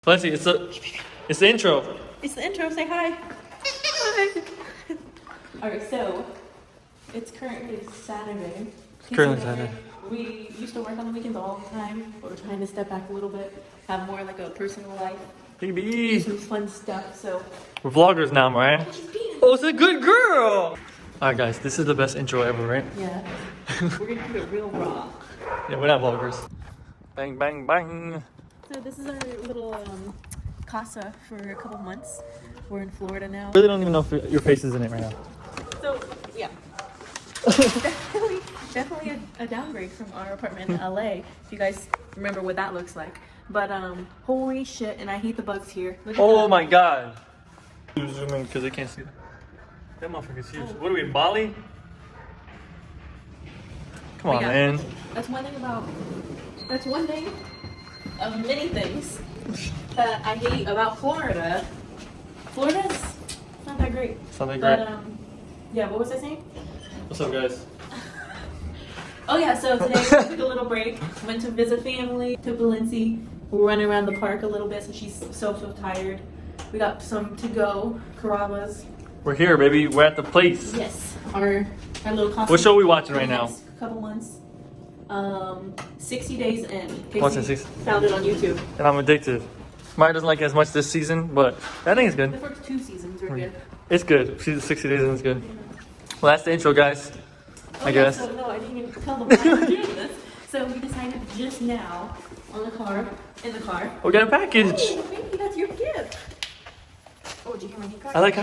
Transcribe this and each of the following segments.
Felicity, it's the intro. It's the intro. Say hi. Hi. Alright, so it's currently Saturday. We used to work on the weekends all the time, but we're trying to step back a little bit, have more like a personal life, Baby. some fun stuff. So We're vloggers now, Mariah. Oh, it's a good girl. Alright, guys, this is the best intro ever, right? yeah, we're gonna keep it real raw. Yeah, we're not vloggers. Bang, bang, bang. So this is our little casa for a couple months. We're in Florida now. I really don't even know if your face is in it right now. So yeah, definitely a downgrade from our apartment in LA. If you guys remember what that looks like. But holy shit, and I hate the bugs here. Look at Oh that. my god. Zoom in because they can't see that. That motherfucker's huge. Oh. What are we in Bali? Come on, Yeah. man. That's one thing of many things that I hate about Florida. Florida's not that great. It's not that great. But yeah, what was I saying? What's up, guys? Oh yeah, so today we took a little break, went to visit family, to Valencia. We're running around the park a little bit, so she's so tired. We got some to go, carabas. We're here, baby. We're at the place. Yes, our little costume. What show are we watching right now? Couple months. 60 Days In. Watching Casey 60. found it on YouTube. And I'm addicted. Mariah doesn't like it as much this season, but I think it's The good. first 2 seasons were good. It's good. Season 60 days in is good. Well, that's the intro, guys. Oh, I guess. So, no, I didn't even tell them why we're doing this. So we decided just now in the car. We got a package. Oh, baby, that's your gift. Oh, did you hear my new card? I like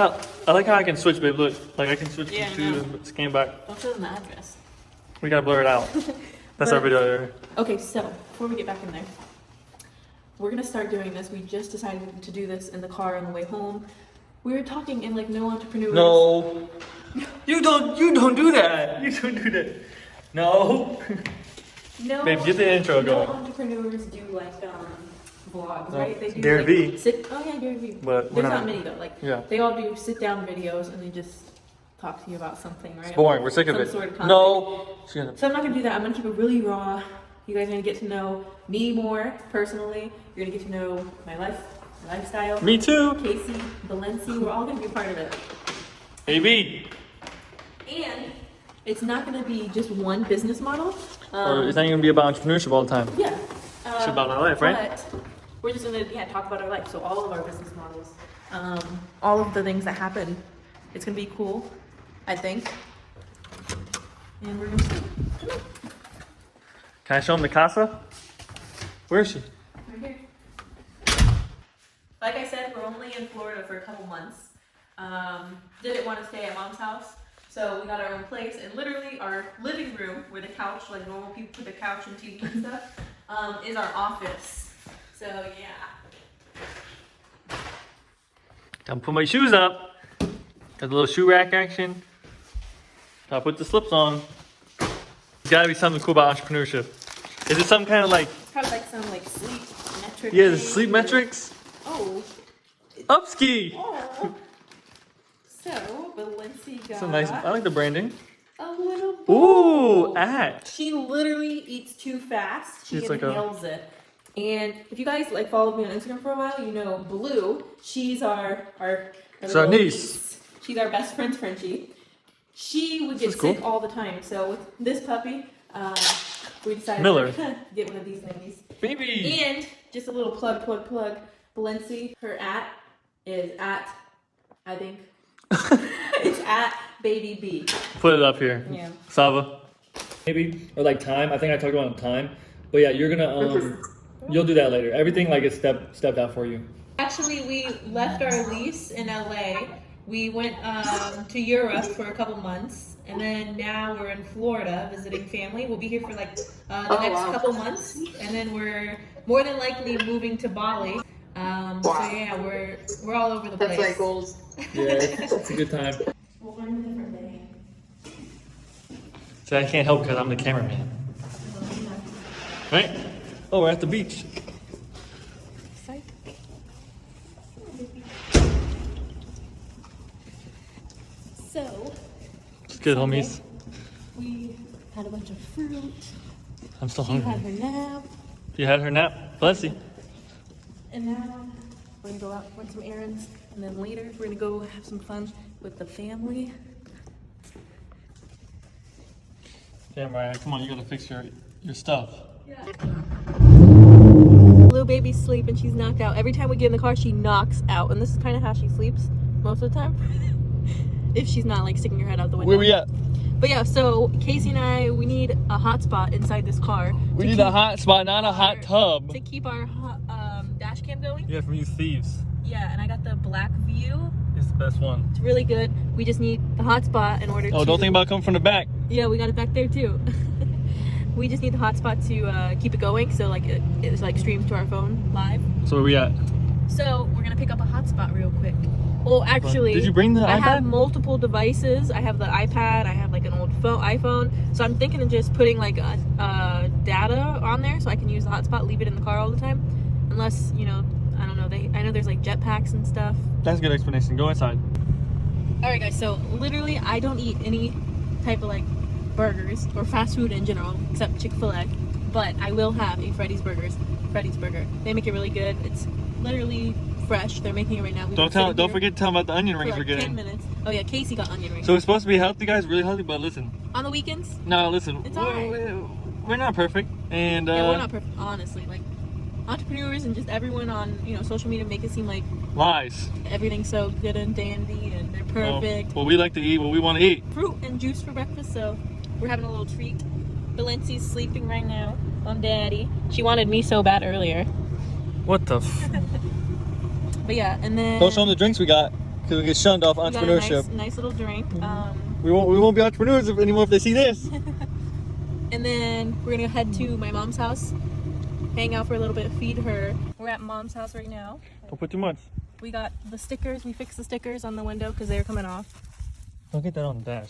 how I can switch, babe. Look, like I can switch Yeah, to and scan back. Don't show them the address. We gotta blur it out. That's our video there. Okay, so before we get back in there, we're gonna start doing this. We just decided to do this in the car on the way home. We were talking and like no entrepreneurs. No, you don't do that. You don't do that. No. No. Babe, get the intro no going. entrepreneurs do like vlogs, right? They do Gary like, Vee. Oh yeah, Gary Vee. But there's not many though. Like yeah. they all do sit down videos and they just talk to you about something, right? It's boring. We're sick of Some it. sort of topic. No. So I'm not gonna do that. I'm gonna keep it really raw. You guys are gonna get to know me more personally. You're gonna get to know my lifestyle. Me too. Casey, Valencia, we're all gonna be a part of it. AB. And it's not gonna be just one business model. Or it's not even gonna be about entrepreneurship all the time. Yeah. It's about our life, right? But we're just gonna talk about our life. So all of our business models, all of the things that happen. It's gonna be cool, I think. And we're gonna see. Come on. Can I show him the casa? Where is she? Right here. Like I said, we're only in Florida for a couple months. Didn't want to stay at mom's house, so we got our own place. And literally, our living room, where the couch, like normal people put the couch and TV and stuff, is our office. So yeah. Time to put my shoes up. Got the little shoe rack action. Gotta put the slips on. There's gotta be something cool about entrepreneurship. Is it some kind of like... Probably like some like sleep metric. Yeah, the thing. sleep metrics? Oh. Upski! Oh. So, Valencia got So nice. I like the branding. a little Ooh, bowl. at. She literally eats too fast. She She's like a- nails it. And if you guys like followed me on Instagram for a while, you know Blue. She's our little niece. She's our best friend, Frenchie. She would get This is sick all the time. So with this puppy, we decided Miller. to get one of these babies. Baby! And just a little plug. Valencia, her is at, I think, it's at Baby B. Put it up here. Yeah. Sava. Maybe. Or like time. I think I talked about time. But yeah, you're gonna, you'll do that later. Everything like is stepped out for you. Actually, we left our lease in LA. We went to Europe for a couple months, and then now we're in Florida visiting family. We'll be here for like the next couple months, and then we're more than likely moving to Bali. So yeah, we're all over the place. That's like goals. Yeah, it's a good time. We'll learn a different day. So I can't help because I'm the cameraman. Right? Oh, we're at the beach. So It's good, homies. we had a bunch of fruit. I'm still She had hungry. her nap. You had her nap? Bless you. And now we're gonna go out run some errands, and then later we're gonna go have some fun with the family. Yeah, Mariah, come on, you gotta fix your stuff. Yeah. Little baby's sleeping, she's knocked out. Every time we get in the car, she knocks out, and this is kind of how she sleeps most of the time. If she's not like sticking her head out the window. Where we at? But yeah, so Casey and I, we need a hot spot inside this car. We need a hot spot, not a hot tub. To keep our dash cam going. Yeah, from you thieves. Yeah, and I got the black view. It's the best one. It's really good. We just need the hot spot in order to... Oh, don't think about coming from the back. Yeah, we got it back there too. We just need the hot spot to keep it going, so like it like streams to our phone live. So where we at? So we're gonna pick up a hot spot real quick. Well, actually, did you bring the iPad? I have multiple devices. I have the iPad. I have like an old iPhone. So I'm thinking of just putting like data on there, so I can use the hotspot, leave it in the car all the time, unless I don't know. I know there's like jetpacks and stuff. That's a good explanation. Go inside. All right, guys. So literally, I don't eat any type of like burgers or fast food in general, except Chick-fil-A. But I will have a Freddy's Burger. They make it really good. It's literally fresh. They're making it right now. Don't forget to tell them about the onion rings like we're getting. 10 minutes. Oh yeah, Casey got onion rings. So it's supposed to be healthy, guys, really healthy, but listen. On the weekends? No, listen. It's alright. We're not perfect, and yeah, we're not perfect, honestly. Like entrepreneurs and just everyone on social media make it seem like lies. Everything's so good and dandy and they're perfect. Well, we like to eat what we want to eat. Fruit and juice for breakfast, so we're having a little treat. Valencia's sleeping right now on Daddy. She wanted me so bad earlier. What the? But yeah, and then don't show them the drinks we got, because we get shunned off entrepreneurship. Got a nice little drink. We won't be entrepreneurs anymore if they see this. And then we're gonna head to my mom's house, hang out for a little bit, feed her. We're at Mom's house right now. Don't put too much. We got the stickers. We fixed the stickers on the window because they were coming off. Don't get that on the dash.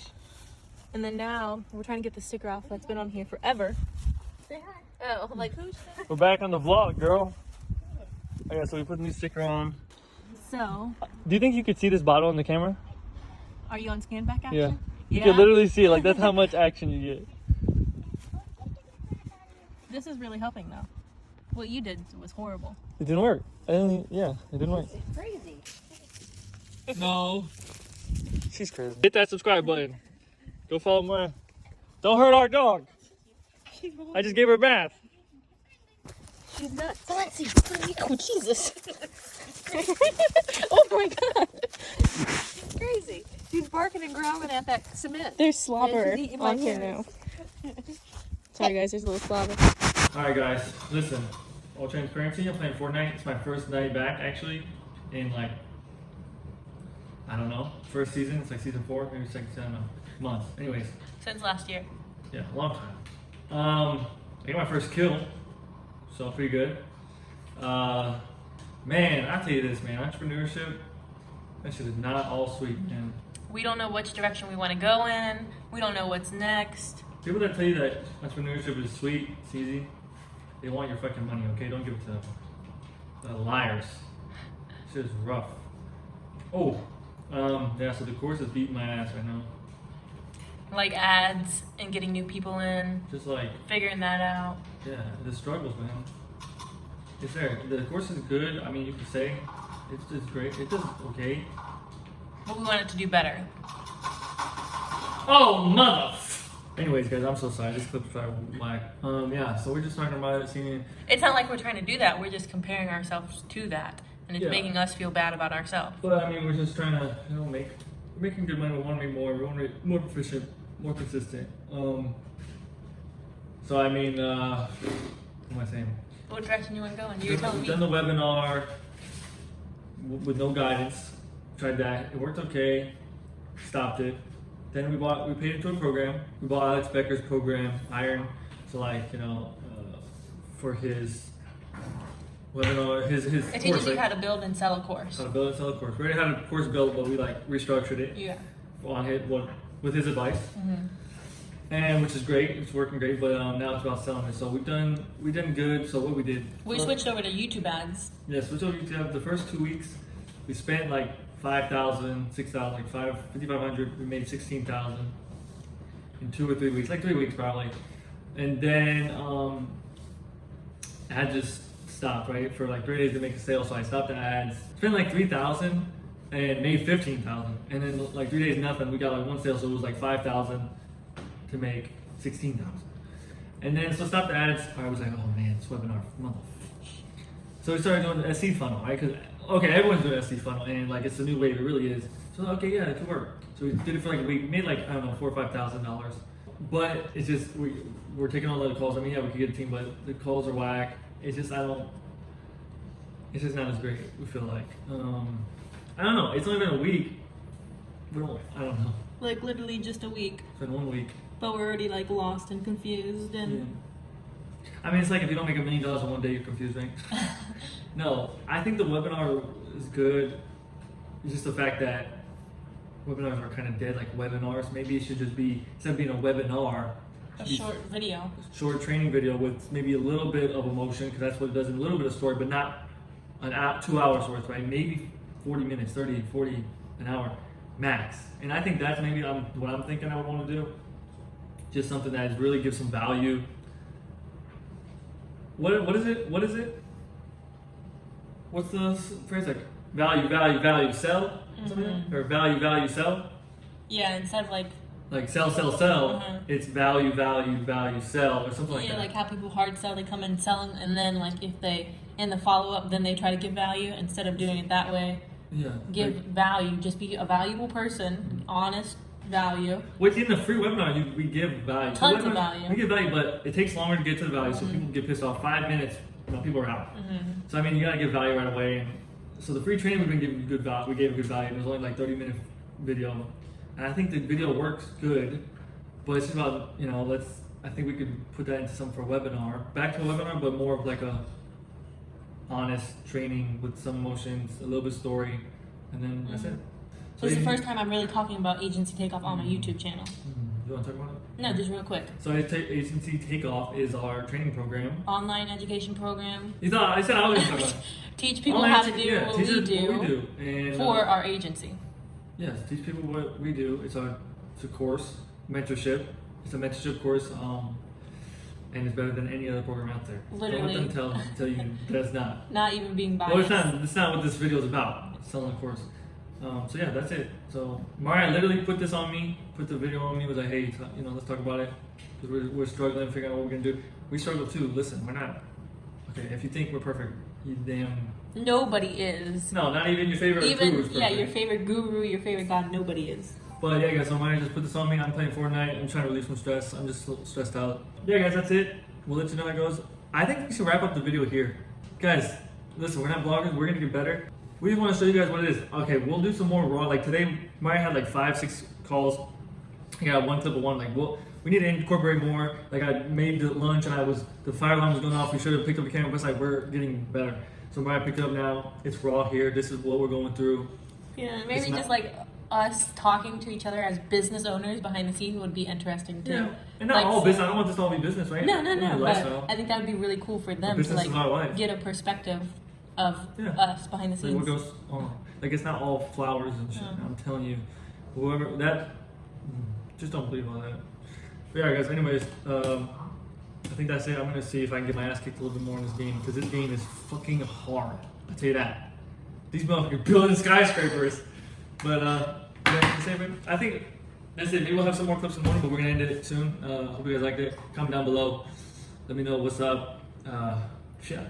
And then now we're trying to get the sticker off that's been on here forever. Say hi. Oh, like who's? We're back on the vlog, girl. Okay, so we put the new sticker on. So. Do you think you could see this bottle in the camera? Are you on scan back action? Yeah. You can literally see it. Like that's how much action you get. This is really helping though. What you did was horrible. It didn't work. It didn't work. It's crazy. No. She's crazy. Hit that subscribe button. Go follow Mariah. Don't hurt our dog. I just gave her a bath. She's nuts. Oh, Jesus. Oh my God. She's crazy. She's barking and growling at that cement. There's slobber on here now. Sorry guys, there's a little slobber. Alright guys, listen. All transparency, I'm playing Fortnite. It's my first night back actually in like, I don't know, first season. It's like season 4, maybe second season, I don't know. Months. Anyways. Since last year. Yeah, a long time. I got my first kill, so pretty good. Man, I tell you this, man, entrepreneurship, that shit is not all sweet, man. We don't know which direction we want to go in. We don't know what's next. People that tell you that entrepreneurship is sweet, it's easy, they want your fucking money, okay? Don't give it to them. The liars. This is rough. Oh, yeah, so the course is beating my ass right now. Like ads and getting new people in. Just like figuring that out. Yeah, the struggles, man. It's there. The course is good. I mean, you could say it's great. It does okay. But we want it to do better. Oh, mother. Anyways, guys, I'm so sorry. This clip's probably whack. Yeah. So we're just talking about it, seeing. It's not like we're trying to do that. We're just comparing ourselves to that, and it's making us feel bad about ourselves. But I mean, we're just trying to, we're making good money. We want to make more. We want to be more proficient, more consistent. So I mean, what am I saying? What direction you want to go in? You're telling me. We've done the webinar with no guidance. Tried that. It worked okay. Stopped it. Then we paid into a program. We bought Alex Becker's program, Iron, to like, for his webinar, his it course. teaches you how to build and sell a course. How to build and sell a course. We already had a course built, but we like restructured it. Yeah. With his advice. Mm-hmm. And which is great, it's working great, but now it's about selling it. So we done good. So what we did? We switched over to YouTube ads. Yeah, switched over to YouTube. The first 2 weeks, we spent like 5,000, 6,000, like 5,500. We made 16,000 in 2 or 3 weeks, like 3 weeks probably. And then I had just stopped, right, for like 3 days to make a sale. So I stopped the ads, spent like $3,000 and made $15,000. And then like 3 days, nothing. We got like one sale, so it was like $5,000 to make $16,000. And then so stopped the ads. I was like, oh man, this webinar, motherfucker. So we started doing the SC funnel, right? Because okay, everyone's doing SC funnel, and like it's a new wave. It really is. So okay, yeah, it could work. So we did it for like a week. We made like I don't know, $4,000 or $5,000. But it's just we're taking on a lot of calls. I mean, yeah, we could get a team, but the calls are whack. It's just It's just not as great. We feel like I don't know. It's only been a week. I don't know. Like literally just a week. It's been 1 week. But we're already like lost and confused and. Yeah. I mean, it's like if you don't make $1 million in 1 day, you're confused, right? No, I think the webinar is good. It's just the fact that webinars are kind of dead, like webinars. Maybe it should just be, instead of being a webinar, A short video. short training video with maybe a little bit of emotion, because that's what it does, and a little bit of story, but not 2 hours worth, right? Maybe 40 minutes, 30, 40, an hour max. And I think that's maybe what I'm thinking I would want to do. Just something that really gives some value. What is it? What's the phrase like? Value, sell? Something? Or value, sell? Yeah, instead of like sell, it's value, sell, or something like that. Yeah, like how people hard sell, they come in selling, and then like if they in the follow up, then they try to give value instead of doing it that way. Yeah. Give value, just be a valuable person, honest value. Which in the free webinar, we give value. Tons of value. We give value, but it takes longer to get to the value, so people get pissed off. 5 minutes, people are out. So I mean, you gotta give value right away. And so the free training, we've been giving good value. We gave good value. It was only like 30-minute video, and I think the video works good. But it's just about I think we could put that into some for a webinar, back to a webinar, but more of like a honest training with some emotions, a little bit of story, and then that's it. So it's the first time I'm really talking about agency takeoff on my YouTube channel. You want to talk about it? No, just real quick. So Agency Takeoff is our training program. Online education program. I said I was going to talk about it. Teach people Online how to do what teach we us do, what we do. And, for our agency. Yes, teach people what we do. It's a course, mentorship. It's a mentorship course, and it's better than any other program out there. Literally. Don't let them tell you that's not. Not even being biased. Well, it's not. It's not what this video is about. It's selling the course. So yeah, that's it. So Mariah literally put this on me, put the video on me, was like, hey, let's talk about it, because we're struggling, figuring out what we're gonna do. We struggle too. Listen, we're not. Okay, if you think we're perfect, you damn. Nobody is. No, not even your favorite guru is perfect. Yeah, your favorite guru, your favorite god, nobody is. But yeah, guys, so Mariah just put this on me. I'm playing Fortnite. I'm trying to relieve some stress. I'm just stressed out. Yeah, guys, that's it. We'll let you know how it goes. I think we should wrap up the video here. Guys, listen, we're not bloggers. We're gonna get better. We just want to show you guys what it is. Okay, we'll do some more raw. Like today, Mariah had like 5-6 calls. I got one clip of one. Like, we need to incorporate more. Like, I made the lunch and the fire alarm was going off. We should have picked up the camera, but it's like we're getting better. So Mariah picked it up now. It's raw here. This is what we're going through. Yeah, maybe just like us talking to each other as business owners behind the scenes would be interesting too. Yeah, and not all business. I don't want this to all be business, right? No. But I think that would be really cool for them to like get a perspective of us behind the scenes. Like what goes on. Like it's not all flowers and shit. I'm telling you, whoever that, just don't believe all that. But yeah, guys. Anyways, I think that's it. I'm gonna see if I can get my ass kicked a little bit more in this game, because this game is fucking hard. I tell you that. These motherfuckers building skyscrapers. But I think that's it. Maybe we'll have some more clips in the morning, but we're gonna end it soon. Hope you guys liked it. Comment down below. Let me know what's up. Yeah.